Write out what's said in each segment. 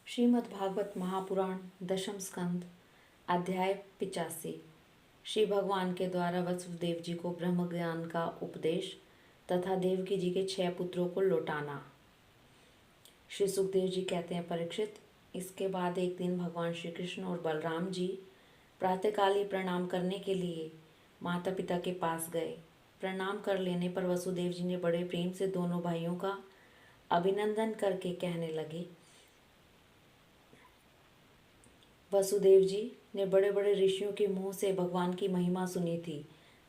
श्रीमद् भागवत महापुराण दशम स्कंद अध्याय 85। श्री भगवान के द्वारा वसुदेव जी को ब्रह्म ज्ञान का उपदेश तथा देवकी जी के 6 पुत्रों को लौटाना। श्री सुखदेव जी कहते हैं, परीक्षित, इसके बाद एक दिन भगवान श्री कृष्ण और बलराम जी प्रातःकाल ही प्रणाम करने के लिए माता पिता के पास गए। प्रणाम कर लेने पर वसुदेव जी ने बड़े प्रेम से दोनों भाइयों का अभिनंदन करके कहने लगे। वसुदेव जी ने बड़े बड़े ऋषियों के मुंह से भगवान की महिमा सुनी थी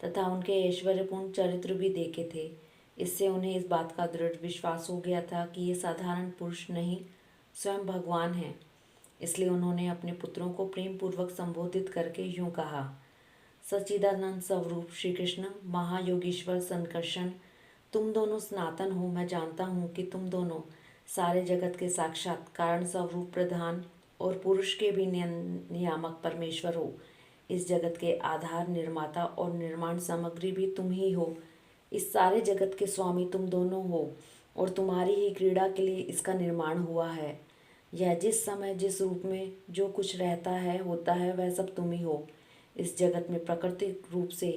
तथा उनके ऐश्वर्यपूर्ण चरित्र भी देखे थे। इससे उन्हें इस बात का दृढ़ विश्वास हो गया था कि ये साधारण पुरुष नहीं, स्वयं भगवान हैं। इसलिए उन्होंने अपने पुत्रों को प्रेम पूर्वक संबोधित करके यूं कहा, सच्चिदानंद स्वरूप श्री कृष्ण, महायोगीश्वर संकर्षण, तुम दोनों सनातन हो। मैं जानता हूँ कि तुम दोनों सारे जगत के साक्षात कारण स्वरूप प्रधान और पुरुष के भी नियामक परमेश्वर हो। इस जगत के आधार, निर्माता और निर्माण सामग्री भी तुम ही हो। इस सारे जगत के स्वामी तुम दोनों हो और तुम्हारी ही क्रीड़ा के लिए इसका निर्माण हुआ है। यह जिस समय जिस रूप में जो कुछ रहता है होता है, वह सब तुम ही हो। इस जगत में प्राकृतिक रूप से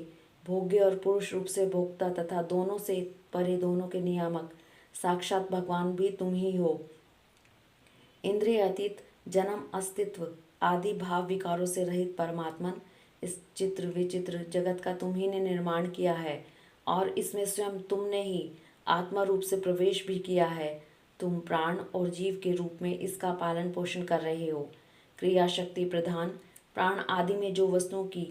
भोग्य और पुरुष रूप से भोक्ता तथा दोनों से परे दोनों के नियामक साक्षात भगवान भी तुम ही हो। इंद्रिय अतीत, जन्म, अस्तित्व आदि भाव विकारों से रहित परमात्मन, इस चित्र विचित्र जगत का तुम ही ने निर्माण किया है और इसमें स्वयं तुमने ही आत्मा रूप से प्रवेश भी किया है। तुम प्राण और जीव के रूप में इसका पालन पोषण कर रहे हो। क्रिया शक्ति प्रधान प्राण आदि में जो वस्तुओं की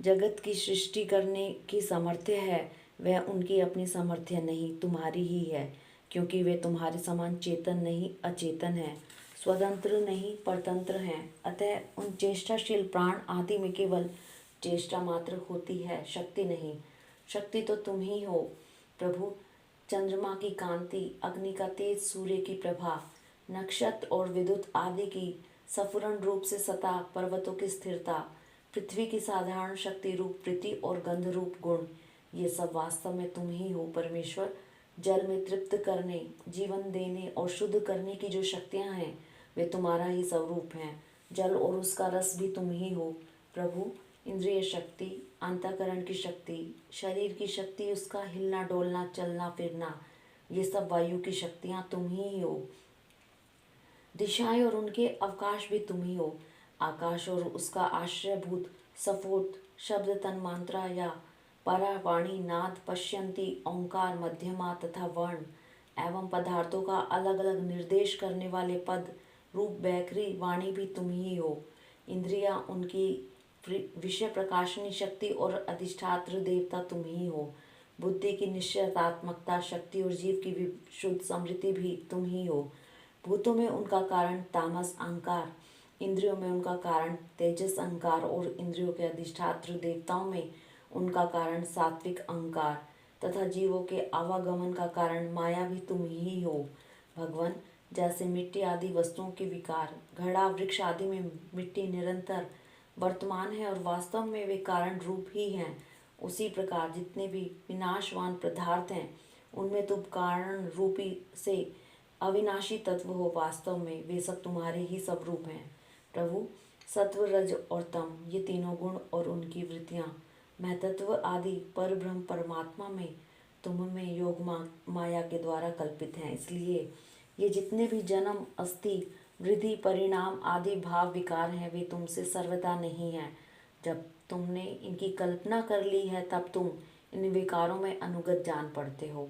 जगत की सृष्टि करने की सामर्थ्य है, वह उनकी अपनी सामर्थ्य नहीं, तुम्हारी ही है, क्योंकि वे तुम्हारे समान चेतन नहीं, अचेतन है, स्वतंत्र नहीं, परतंत्र हैं। अतः उन चेष्टाशील प्राण आदि में केवल चेष्टा मात्र होती है, शक्ति नहीं। शक्ति तो तुम ही हो प्रभु। चंद्रमा की कांति, अग्नि का तेज, सूर्य की प्रभा, नक्षत्र और विद्युत आदि की सफुरन रूप से सता, पर्वतों की स्थिरता, पृथ्वी की साधारण शक्ति रूप प्रीति और गंध रूप गुण, ये सब वास्तव में तुम ही हो परमेश्वर। जल में तृप्त करने, जीवन देने और शुद्ध करने की जो शक्तियां हैं, वे तुम्हारा ही स्वरूप हैं। जल और उसका रस भी तुम ही हो प्रभु। इंद्रिय शक्ति, अंतःकरण की शक्ति, शरीर की शक्ति, उसका हिलना डोलना, चलना फिरना, ये सब वायु की शक्तियां तुम ही हो। दिशाएं और उनके अवकाश भी तुम ही हो। आकाश और उसका आश्रयभूत सफोट, शब्द, तन्मात्रा या परा, वाणी, नाद, पश्यंती, ओंकार, मध्यमा तथा वर्ण एवं पदार्थों का अलग अलग निर्देश करने वाले पद, रूप, बैखरी, वाणी भी तुम ही हो। इंद्रियां, उनकी विषय प्रकाशनी शक्ति और अधिष्ठात्र देवता तुम ही हो। बुद्धि की निश्चयात्मकता शक्ति और जीव की विशुद्ध समृद्धि भी तुम ही हो। भूतों में उनका कारण तामस अहंकार, इंद्रियों में उनका कारण तेजस अहंकार और इंद्रियों के अधिष्ठात्र देवताओं में उनका कारण सात्विक अहंकार तथा जीवों के आवागमन का कारण माया भी तुम ही हो। भगवान, जैसे मिट्टी आदि वस्तुओं के विकार, घड़ा, वृक्ष आदि में मिट्टी निरंतर वर्तमान है और वास्तव में वे कारण रूप ही हैं, उसी प्रकार जितने भी विनाशवान पदार्थ हैं, उनमें तुम कारण रूपी से अविनाशी तत्व हो। वास्तव में वे सब तुम्हारे ही स्वरूप हैं प्रभु। सत्व, रज और तम, ये तीनों गुण और उनकी वृत्तियां महतत्व आदि पर ब्रह्म परमात्मा में, तुम में योग माया के द्वारा कल्पित हैं। इसलिए ये जितने भी जन्म, अस्थि, वृद्धि, परिणाम आदि भाव विकार हैं, वे तुमसे सर्वदा नहीं हैं। जब तुमने इनकी कल्पना कर ली है, तब तुम इन विकारों में अनुगत जान पड़ते हो।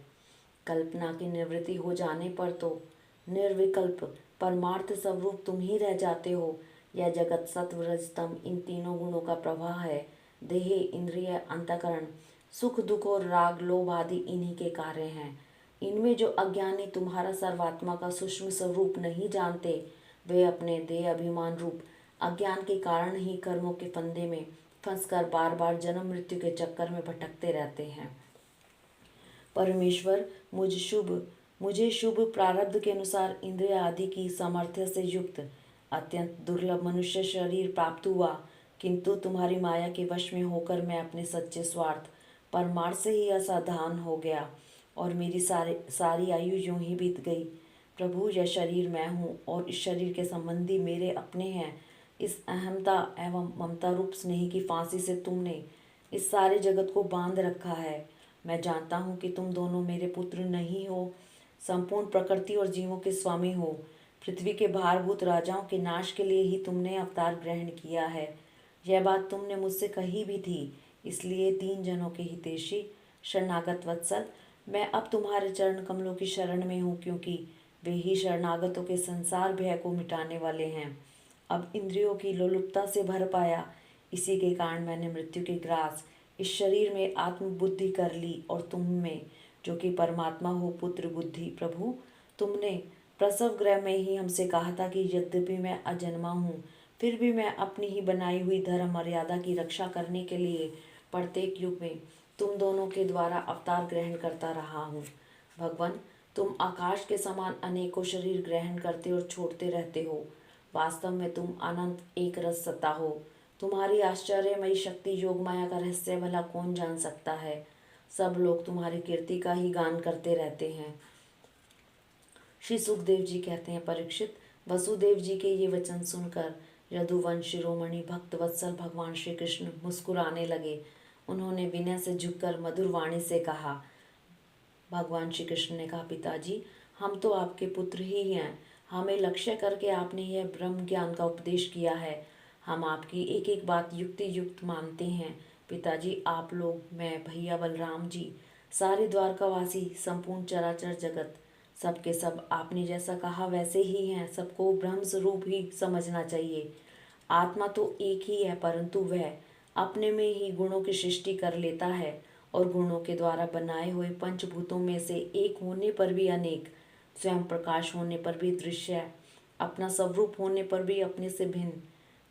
कल्पना की निवृत्ति हो जाने पर तो निर्विकल्प परमार्थ स्वरूप तुम ही रह जाते हो। यह जगत सत्व, रज, तम, इन तीनों गुणों का प्रवाह है। देह, इंद्रिय, अंतःकरण, सुख दुख और राग लोभ आदि इन्हीं के कार्य हैं। इनमें जो अज्ञानी तुम्हारा सर्वात्मा का सूक्ष्म स्वरूप नहीं जानते, वे अपने देह अभिमान रूप अज्ञान के कारण ही कर्मों के फंदे में फंसकर बार बार जन्म मृत्यु के चक्कर में भटकते रहते हैं। परमेश्वर, मुझे शुभ प्रारब्ध के अनुसार इंद्रिय आदि की सामर्थ्य से युक्त अत्यंत दुर्लभ मनुष्य शरीर प्राप्त हुआ, किंतु तुम्हारी माया के वश में होकर मैं अपने सच्चे स्वार्थ परमार्थ से ही असावधान हो गया और मेरी सारी आयु यूं ही बीत गई। प्रभु, यह शरीर मैं हूँ और इस शरीर के संबंधी मेरे अपने हैं। इस अहमता एवं ममता रूप स्नेह की फांसी से तुमने इस सारे जगत को बांध रखा है। मैं जानता हूँ कि तुम दोनों मेरे पुत्र नहीं हो, संपूर्ण प्रकृति और जीवों के स्वामी हो। पृथ्वी के भारभूत राजाओं के नाश के लिए ही तुमने अवतार ग्रहण किया है। यह बात तुमने मुझसे कही भी थी। इसलिए 3 जनों के हितैषी शरणागत वत्सल, मैं अब तुम्हारे चरण कमलों की शरण में हूँ, क्योंकि वे ही शरणागतों के संसार भय को मिटाने वाले हैं। अब इंद्रियों की लोलुपता से भर पाया, इसी के कारण मैंने मृत्यु के ग्रास इस शरीर में आत्मबुद्धि कर ली, और तुम में जो कि परमात्मा हो पुत्र बुद्धि। प्रभु, तुमने प्रसव गृह में ही हमसे कहा था कि यद्यपि मैं अजन्मा हूँ, फिर भी मैं अपनी ही बनाई हुई धर्म मर्यादा की रक्षा करने के लिए प्रत्येक युग में तुम दोनों के द्वारा अवतार ग्रहण करता रहा हूँ। भगवान, तुम आकाश के समान अनेकों शरीर ग्रहण करते और छोड़ते रहते हो। वास्तव में तुम अनंत एक रस सत्ता हो। तुम्हारी आश्चर्यमयी शक्ति योग माया का रहस्य भला कौन जान सकता है। सब लोग तुम्हारी कीर्ति का ही गान करते रहते हैं। श्री सुखदेव जी कहते हैं, परीक्षित, वसुदेव जी के ये वचन सुनकर यदुवंश शिरोमणि भक्त वत्सल भगवान श्री कृष्ण मुस्कुराने लगे। उन्होंने विनय से झुककर मधुर वाणी से कहा, भगवान श्री कृष्ण ने कहा, पिताजी, हम तो आपके पुत्र ही हैं। हमें लक्ष्य करके आपने यह ब्रह्म ज्ञान का उपदेश किया है। हम आपकी एक एक बात युक्ति युक्त मानते हैं। पिताजी, आप लोग, मैं, भैया बलराम जी, सारे द्वारकावासी, संपूर्ण चराचर जगत, सबके सब आपने जैसा कहा वैसे ही हैं। सबको ब्रह्म स्वरूप ही समझना चाहिए। आत्मा तो एक ही है, परंतु वह अपने में ही गुणों की सृष्टि कर लेता है, और गुणों के द्वारा बनाए हुए पंचभूतों में से एक होने पर भी अनेक, स्वयं प्रकाश होने पर भी दृश्य, अपना स्वरूप होने पर भी अपने से भिन्न,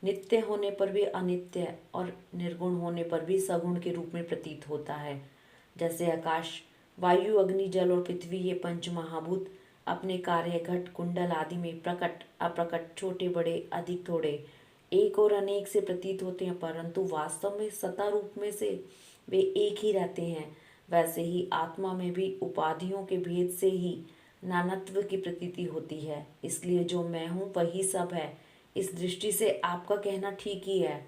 नित्य होने पर भी अनित्य और निर्गुण होने पर भी सगुण के रूप में प्रतीत होता है। जैसे आकाश, वायु, अग्नि, जल और पृथ्वी, ये पंच महाभूत अपने कार्य घट कुंडल आदि में प्रकट अप्रकट, छोटे बड़े, अधिक थोड़े, एक और अनेक से प्रतीत होते हैं, परंतु वास्तव में सत्ता रूप में से वे एक ही रहते हैं। वैसे ही आत्मा में भी उपाधियों के भेद से ही नानत्व की प्रतीति होती है। इसलिए जो मैं हूँ वही सब है। इस दृष्टि से आपका कहना ठीक ही है।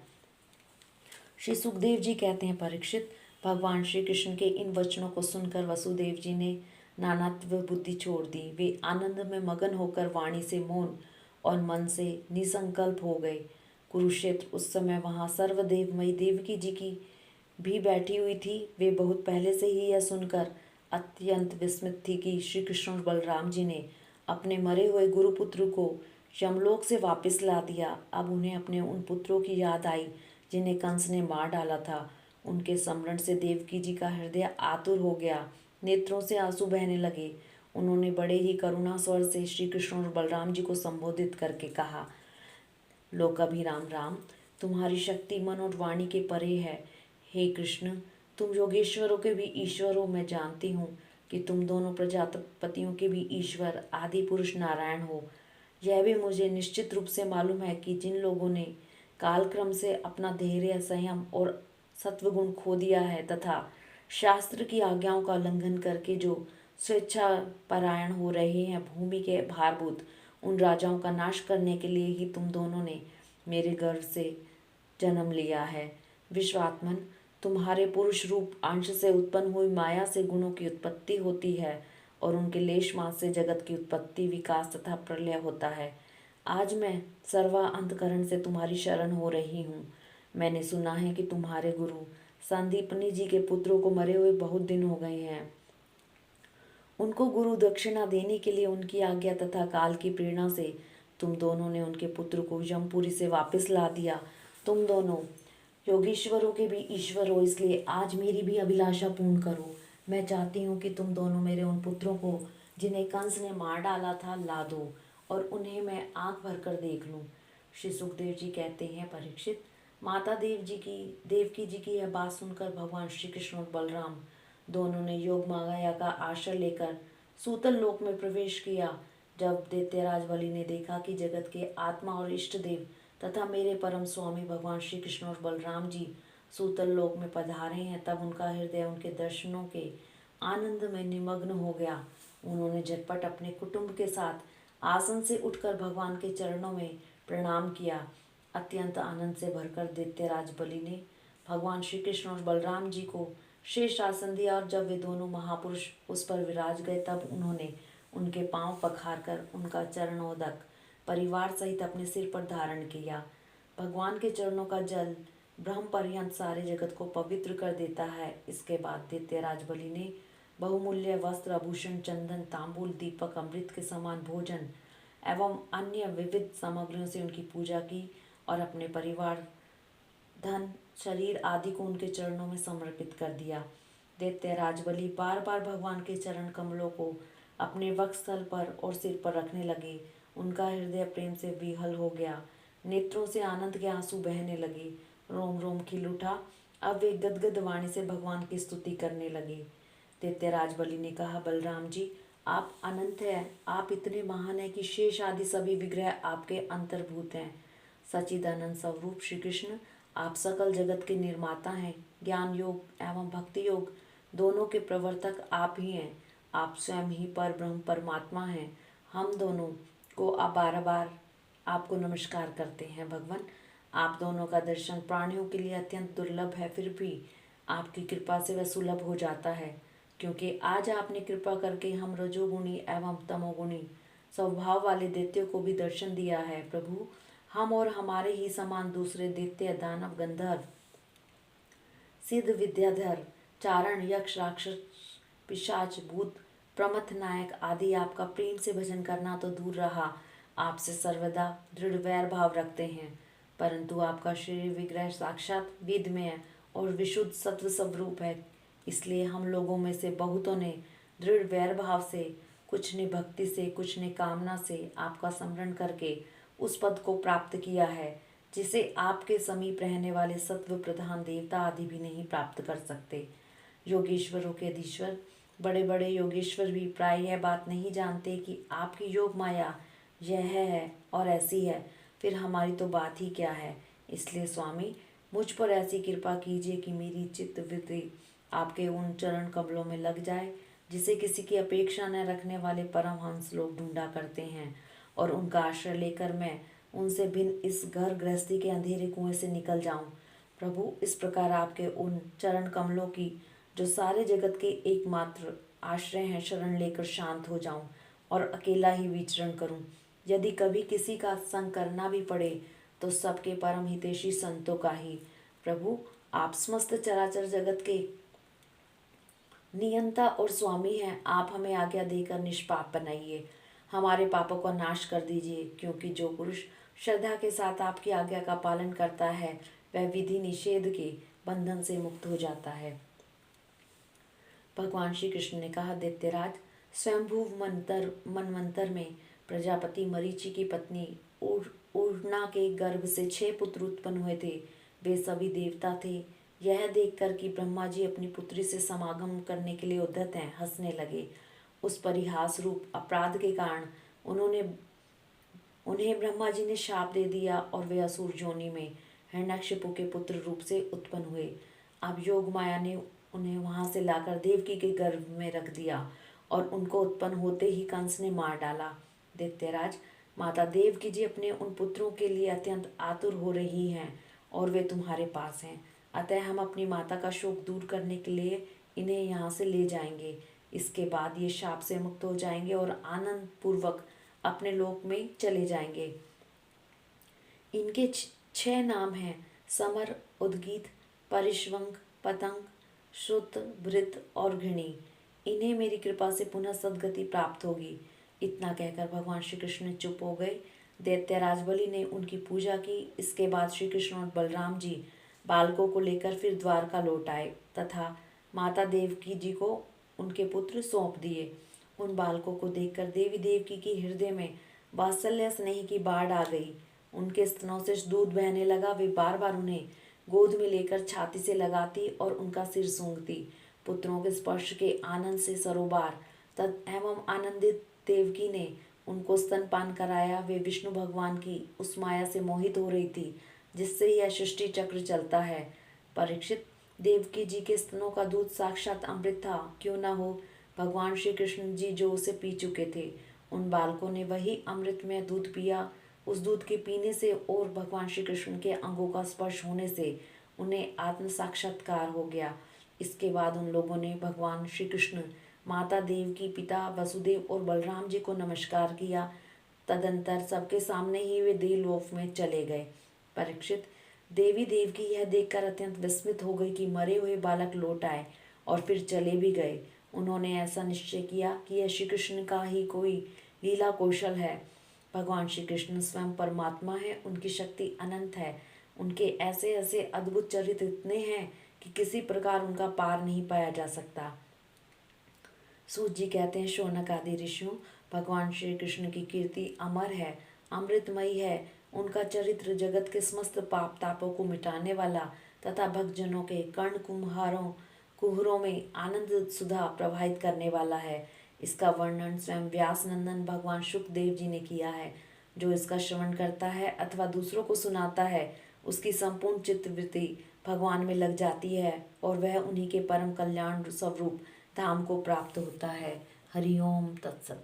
श्री सुखदेव जी कहते हैं, परीक्षित, भगवान श्री कृष्ण के इन वचनों को सुनकर वसुदेव जी ने नानात्व बुद्धि छोड़ दी। वे आनंद में मगन होकर वाणी से मौन और मन से निसंकल्प हो गए। कुरुक्षेत्र उस समय वहाँ सर्वदेवमयी देवकी जी की भी बैठी हुई थी। वे बहुत पहले से ही यह सुनकर अत्यंत विस्मित थी कि श्री कृष्ण और बलराम जी ने अपने मरे हुए गुरुपुत्र को यमलोक से वापस ला दिया। अब उन्हें अपने उन पुत्रों की याद आई जिन्हें कंस ने मार डाला था। उनके स्मरण से देवकी जी का हृदय आतुर हो गया, नेत्रों से आंसू बहने लगे। उन्होंने बड़े ही करुणा स्वर से श्री कृष्ण और बलराम जी को संबोधित करके कहा, लोकाभिराम राम, तुम्हारी शक्ति मन और वाणी के परे है। हे कृष्ण, तुम योगेश्वरों के भी ईश्वर हो। मैं जानती हूँ कि तुम दोनों प्रजापतियों के भी ईश्वर आदि पुरुष नारायण हो। यह भी मुझे निश्चित रूप से मालूम है कि जिन लोगों ने कालक्रम से अपना धैर्य, संयम और सत्वगुण खो दिया है तथा शास्त्र की आज्ञाओं का उल्लंघन करके जो स्वेच्छा परायण हो रहे हैं, भूमि के भारभूत उन राजाओं का नाश करने के लिए ही तुम दोनों ने मेरे गर्भ से जन्म लिया है। विश्वात्मन, तुम्हारे पुरुष रूप अंश से उत्पन्न हुई माया से गुणों की उत्पत्ति होती है, और उनके लेश मास से जगत की उत्पत्ति, विकास तथा प्रलय होता है। आज मैं सर्वा अंतकरण से तुम्हारी शरण हो रही हूँ। मैंने सुना है कि तुम्हारे गुरु संदीपनी जी के पुत्रों को मरे हुए बहुत दिन हो गए हैं। उनको गुरु दक्षिणा देने के लिए उनकी आज्ञा तथा काल की प्रेरणा से तुम दोनों ने उनके पुत्र को यमपुरी से वापस ला दिया। तुम दोनों योगीश्वरों के भी ईश्वर हो, इसलिए आज मेरी भी अभिलाषा पूर्ण करो। मैं चाहती हूँ कि तुम दोनों मेरे उन पुत्रों को जिन्हें कंस ने मार डाला था ला दो, और उन्हें मैं आंख भर कर देख लूँ। श्री सुखदेव जी कहते हैं, परीक्षित, माता देवकी जी की यह बात सुनकर भगवान श्री कृष्ण और बलराम दोनों ने योग माया का आश्रय लेकर सूतल लोक में प्रवेश किया। जब दैत्यराज बलि ने देखा कि जगत के आत्मा और इष्ट देव तथा मेरे परम स्वामी भगवान श्री कृष्ण और बलराम जी सूतल लोक में पधारे हैं, तब उनका हृदय उनके दर्शनों के आनंद में निमग्न हो गया। उन्होंने झटपट अपने कुटुंब के साथ आसन से उठकर भगवान के चरणों में प्रणाम किया। अत्यंत आनंद से भरकर दैत्यराज बलि ने भगवान श्री कृष्ण और बलराम जी को श्रेष्ठ आसन दिया और जब वे दोनों महापुरुष उस पर विराज गए तब उन्होंने उनके पांव पखार कर उनका चरणोदक परिवार सहित अपने सिर पर धारण किया। भगवान के चरणों का जल ब्रह्म पर्यंत सारे जगत को पवित्र कर देता है। इसके बाद दैत्यराज बलि ने बहुमूल्य वस्त्र, आभूषण, चंदन, तांबूल, दीपक, अमृत के समान भोजन एवं अन्य विविध सामग्रियों से उनकी पूजा की और अपने परिवार, धन, शरीर आदि को उनके चरणों में समर्पित कर दिया। दैत्यराज बलि बार बार भगवान के चरण कमलों को अपने वक्षस्थल पर और सिर पर रखने लगे। उनका हृदय प्रेम से विहल हो गया, नेत्रों से आनंद के आंसू बहने लगे, रोम रोम खिल उठा। अब वे गदगद वाणी से भगवान की स्तुति करने लगे। दैत्यराज बलि ने कहा, बलराम जी, आप अनंत हैं, आप इतने महान हैं कि शेष आदि सभी विग्रह आपके अंतर्भूत हैं। सच्चिदानंद स्वरूप श्री कृष्ण, आप सकल जगत के निर्माता हैं। ज्ञान योग एवं भक्ति योग दोनों के प्रवर्तक आप ही हैं। आप स्वयं ही पर ब्रह्म परमात्मा हैं। हम दोनों को आप बार बार आपको नमस्कार करते हैं। भगवान, आप दोनों का दर्शन प्राणियों के लिए अत्यंत दुर्लभ है, फिर भी आपकी कृपा से वह सुलभ हो जाता है, क्योंकि आज आपने कृपा करके हम रजोगुणी एवं तमोगुणी स्वभाव वाले दैत्यों को भी दर्शन दिया है। प्रभु, हम और हमारे ही समान दूसरे दैत्य, दानव, गंधर्व, सिद्ध, विद्याधर, चारण, यक्ष, राक्षस, पिशाच, भूत, प्रमथ नायक आदि आपका प्रेम से भजन करना तो दूर रहा, आपसे सर्वदा दृढ़ वैर भाव रखते हैं। परंतु आपका शरीर विग्रह साक्षात वेदमय और विशुद्ध सत्व स्वरूप है, इसलिए हम लोगों में से बहुतों ने दृढ़ वैर भाव से, कुछ ने भक्ति से, कुछ ने कामना से आपका स्मरण करके उस पद को प्राप्त किया है जिसे आपके समीप रहने वाले सत्व प्रधान देवता आदि भी नहीं प्राप्त कर सकते। योगेश्वरों के अधीश्वर बड़े बड़े योगेश्वर भी प्राय यह बात नहीं जानते कि आपकी योग माया यह है और ऐसी है, फिर हमारी तो बात ही क्या है। इसलिए स्वामी, मुझ पर ऐसी कृपा कीजिए कि मेरी चित्त वृत्ति आपके उन चरण कमलों में लग जाए जिसे किसी की अपेक्षा न रखने वाले परमहंस लोग ढूंढा करते हैं, और उनका आश्रय लेकर मैं उनसे भिन्न इस घर गृहस्थी के अंधेरे कुएं से निकल जाऊं। प्रभु, इस प्रकार आपके उन चरण कमलों की, जो सारे जगत के एकमात्र आश्रय हैं, शरण लेकर शांत हो जाऊं और अकेला ही विचरण करूं। यदि कभी किसी का संग करना भी पड़े तो सबके परम हितैषी संतों का ही। प्रभु, आप समस्त चराचर जगत के नियंता और स्वामी हैं। आप हमें आज्ञा देकर निष्पाप बनाइए, हमारे पापों का नाश कर दीजिए, क्योंकि जो पुरुष श्रद्धा के साथ आपकी आज्ञा का पालन करता है वह विधि निषेध के बंधन से मुक्त हो जाता है। भगवान श्री कृष्ण ने कहा, दैत्यराज, स्वयंभू मनवंतर में प्रजापति मरीचि की पत्नी उड़ना के गर्भ से 6 पुत्र उत्पन्न हुए थे। वे सभी देवता थे। यह देखकर कि ब्रह्मा जी अपनी पुत्री से समागम करने के लिए उद्यत हैं, हंसने लगे। उस परिहास रूप अपराध के कारण उन्हें ब्रह्मा जी ने शाप दे दिया और वे असुर योनि में हिरण्यकशिपु के पुत्र रूप से उत्पन्न हुए। अब योग माया ने उन्हें वहां से लाकर देवकी के गर्भ में रख दिया और उनको उत्पन्न होते ही कंस ने मार डाला। दैत्यराज, माता देवकी जी अपने उन पुत्रों के लिए अत्यंत आतुर हो रही हैं और वे तुम्हारे पास हैं। अतः हम अपनी माता का शोक दूर करने के लिए इन्हें यहाँ से ले जाएंगे। इसके बाद ये शाप से मुक्त हो जाएंगे और आनंद पूर्वक अपने लोक में चले जाएंगे। इनके 6 नाम हैं: समर, उद्गीत, परिश्वंग, पतंग, श्रुत, भृत और घृणी। इन्हें मेरी कृपा से पुनः सद्गति प्राप्त होगी। इतना कहकर भगवान श्री कृष्ण चुप हो गए। दैत्यराज बलि ने उनकी पूजा की। इसके बाद श्री कृष्ण और बलराम जी बालकों को लेकर फिर द्वारका लौट आए तथा माता देवकी जी को उनके पुत्र सौंप दिए। उन बालकों को देखकर देवी देवकी की हृदय में वात्सल्य स्नेह की बाढ़ आ गई। उनके स्तनों से दूध बहने लगा। वे बार बार उन्हें गोद में लेकर छाती से लगाती और उनका सिर सूंघती। पुत्रों के स्पर्श के आनंद से सरोबार तद एवं आनंदित देवकी ने उनको स्तनपान कराया। वे विष्णु भगवान की उस माया से मोहित हो रही थी जिससे यह सृष्टि चक्र चलता है। परीक्षित, देवकी जी के स्तनों का दूध साक्षात अमृत था। क्यों न हो, भगवान श्री कृष्ण जी जो उसे पी चुके थे, उन बालकों ने वही अमृतमय दूध पिया। उस दूध के पीने से और भगवान श्री कृष्ण के अंगों का स्पर्श होने से उन्हें आत्म साक्षात्कार हो गया। इसके बाद उन लोगों ने भगवान श्री कृष्ण, माता देवकी, पिता वसुदेव और बलराम जी को नमस्कार किया। तदंतर सबके सामने ही वे देवलोक में चले गए। परीक्षित, देवी देवकी यह देखकर अत्यंत विस्मित हो गई कि मरे हुए बालक लौट आए और फिर चले भी गए। उन्होंने ऐसा निश्चय किया कि यह श्री कृष्ण का ही कोई लीला कौशल है। भगवान श्री कृष्ण स्वयं परमात्मा है, उनकी शक्ति अनंत है। उनके ऐसे ऐसे अद्भुत चरित्र इतने हैं कि किसी प्रकार उनका पार नहीं पाया जा सकता। सूत जी कहते हैं, शौनक आदि ऋषियों, भगवान श्री कृष्ण की कीर्ति अमर है, अमृतमयी है। उनका चरित्र जगत के समस्त पाप तापों को मिटाने वाला तथा भक्तजनों के कर्ण कुहरों में आनंद सुधा प्रवाहित करने वाला है। इसका वर्णन स्वयं व्यास नंदन भगवान शुकदेव जी ने किया है। जो इसका श्रवण करता है अथवा दूसरों को सुनाता है, उसकी संपूर्ण चित्तवृत्ति भगवान में लग जाती है और वह उन्हीं के परम कल्याण स्वरूप धाम को प्राप्त होता है। हरि ओम तत्सत।